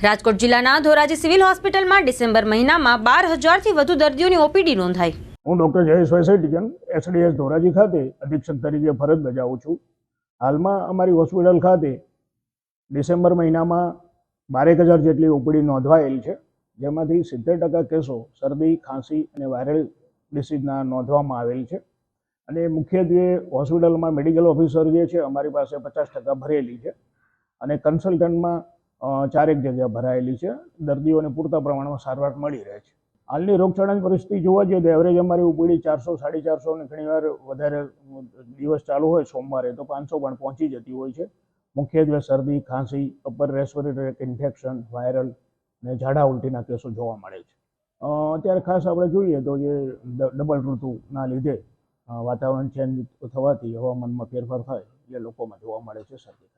રાજકોટ જિલ્લાના ધોરાજી સિવિલ હોસ્પિટલમાં ડિસેમ્બર મહિનામાં 12,000થી વધુ દર્દીઓની ઓપીડી નોંધાઈ। હું ડૉક્ટર જયેશભાઈ સેઠિયન એસડીએસ ધોરાજી ખાતે અધિક્ષક તરીકે ફરજ બજાવું છું। હાલમાં અમારી હોસ્પિટલ ખાતે ડિસેમ્બર મહિનામાં 12,000 જેટલી ઓપીડી નોંધવાયેલ છે, જેમાંથી 70% કેસો શરદી, ખાંસી અને વાયરલ ડિસીઝના નોંધવામાં આવેલ છે। અને મુખ્યત્વે હોસ્પિટલમાં મેડિકલ ઓફિસર જે છે અમારી પાસે 50% ભરેલી છે અને કન્સલ્ટન્ટમાં 4 જગ્યા ભરાયેલી છે। દર્દીઓને પૂરતા પ્રમાણમાં સારવાર મળી રહે છે। હાલની રોગચાળાની પરિસ્થિતિ જોવા જઈએ તો એવરેજ અમારી ઉપડી 400, 450 અને ઘણીવાર વધારે દિવસ ચાલુ હોય સોમવારે તો 500 પણ પહોંચી જતી હોય છે। મુખ્યત્વે શરદી, ખાંસી, અપર રેસ્પિરેટરી ઇન્ફેક્શન, વાયરલ અને ઝાડા ઉલટીના કેસો જોવા મળે છે। અત્યારે ખાસ આપણે જોઈએ તો જે ડબલ ઋતુના લીધે વાતાવરણ ચેન્જ થવાથી હવામાનમાં ફેરફાર થાય એ લોકોમાં જોવા મળે છે શરદી।